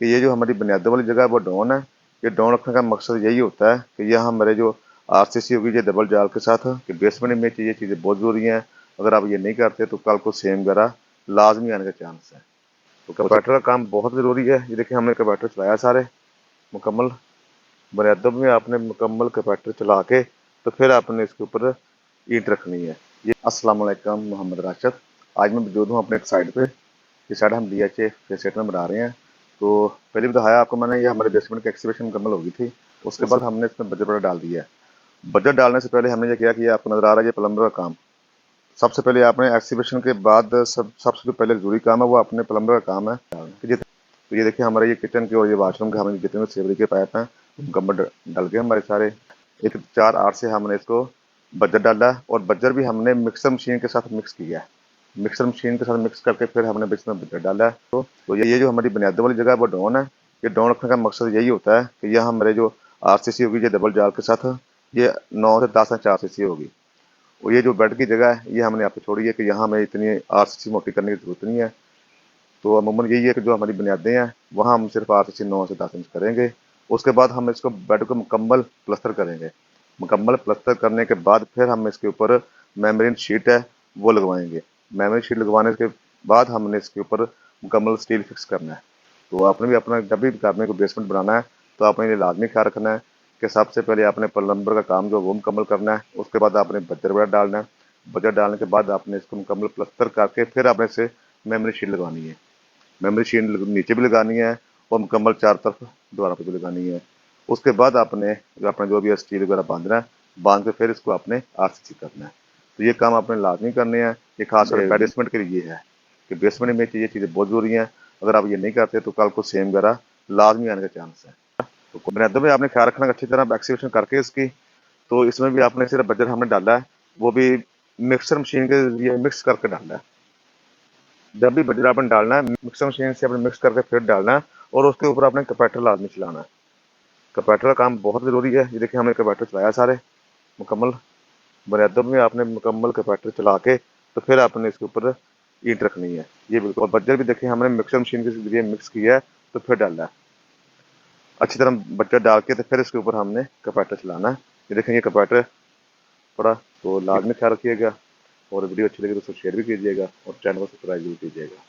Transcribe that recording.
कि ये जो हमारी बुनियादों वाली जगह है वो डाउन है। ये डाउन रखने का मकसद यही होता है कि यह हमारे जो आरसीसी होगी ये डबल जाल के साथ कि बेसमेंट में ये चीज़ें बहुत ज़रूरी हैं। अगर आप ये नहीं करते तो कल को सेम वगैरह लाजमी आने का चांस है। तो कम्प्यूटर का काम बहुत ज़रूरी है। ये देखिए हमने कम्प्यूटर चलाया सारे मुकम्मल। बुनियादों में आपने मुकम्मल कम्प्यूटर चला के तो फिर आपने इसके ऊपर ईंट रखनी है। ये अस्सलाम वालेकुम, मोहम्मद राशिद। आज मैं मौजूद हूँ अपने एक साइड पे। ये साइड हम DHA फेस सेट में बना रहे हैं। तो पहले बताया आपको मैंने, ये हमारे बेसमेंट की एक्सीवेशन मुकम्मल हो गई थी। उसके बाद हमने इसमें बजट वगैरह डाल दिया है। बजट डालने से पहले हमने ये किया कि ये आपको नजर आ रहा है ये प्लम्बर का काम। सबसे पहले आपने एक्सीवेशन के बाद सबसे जो पहले जरूरी काम है वो अपने प्लम्बर का काम है। तो ये देखिए हमारे ये किचन के और ये वाशरूम के हमें जितने सेवरी के पाइप हैं मुकम्मल डल गए हमारे सारे। एक 4-8 से हमने इसको बजर डाला और बजर भी हमने मिक्सर मशीन के साथ मिक्स किया है। मिक्सर मशीन के साथ मिक्स करके फिर हमने इसमें बजर डाला है। तो ये जो हमारी बुनियादों वाली जगह है वो डाउन है। ये डाउन रखने का मकसद यही होता है कि यह हमारे जो RCC होगी ये डबल जाल के साथ ये 9 से 10 इंच RCC होगी। और ये जो बेड की जगह है ये हमने आपको छोड़ी है कि यहाँ हमें इतनी RCC मोटी करने की जरूरत नहीं है। तो अमूमन यही है कि जो हमारी बुनियादें हैं वहाँ हम सिर्फ RCC 9 से 10 इंच करेंगे। उसके बाद हम इसको बेड को मुकम्मल प्लस्तर करेंगे। मुकम्मल प्लस्तर करने के बाद फिर हम इसके ऊपर मेम्ब्रेन शीट है वो लगवाएंगे। मेम्ब्रेन शीट लगवाने के बाद हमने इसके ऊपर मुकम्मल स्टील फिक्स करना है। तो आपने भी अपना जब भी आपने को बेसमेंट बनाना है तो आपने ये लाजमी ख्याल रखना है कि सबसे पहले आपने प्लम्बर का काम जो वो मुकम्मल करना है। उसके बाद आपने बजर वगैरह डालना है। बजर डालने के बाद आपने इसको मुकम्मल प्लस्तर करके फिर आपने इसे मेम्ब्रेन शीट लगवानी है। मेमोरी शीट नीचे भी लगानी है और मुकम्मल चारों तरफ दोबारा पे भी लगानी है। उसके बाद आपने जो भी स्टील वगैरह बांधना है, बांध के फिर इसको आपने RCC करना है। तो ये काम आपने लाजमी करने हैं। ये खासकर बेसमेंट के लिए है कि बेसमेंट में ये चीज़ें बहुत ज़रूरी हैं। अगर आप ये नहीं करते तो कल को सेम वगैरह लाजमी आने का चांस है। तो बुनियादों में आपने ख्याल रखना अच्छी तरह एक्सीवेशन करके इसकी। तो इसमें भी आपने सिर्फ बजट हमने डाला है वो भी मिक्सर मशीन के जरिए मिक्स करके डालना है। जब भी बजरा आपने डालना है मिक्सर मशीन से आपने मिक्स करके फिर डालना है और उसके ऊपर आपने कपैटर लाजमी चलाना है। कपैटर का काम बहुत ज़रूरी है। ये देखिए हमने कपैटर चलाया सारे मुकम्मल। बुनियादों में आपने मुकम्मल कपैटर चला के तो फिर आपने इसके ऊपर ईंट रखनी है। ये बिल्कुल। और बजर भी देखिए हमने मिक्सर मशीन के जरिए मिक्स किया है तो फिर डालना है अच्छी तरह बजर डाल के तो फिर इसके ऊपर हमने कपैटर चलाना है। ये देखें ये कपैटर पड़ा। तो लाजमी ख्याल रखिएगा और वीडियो अच्छी लगी तो शेयर भी कीजिएगा और चैनल को सब्सक्राइब भी कीजिएगा।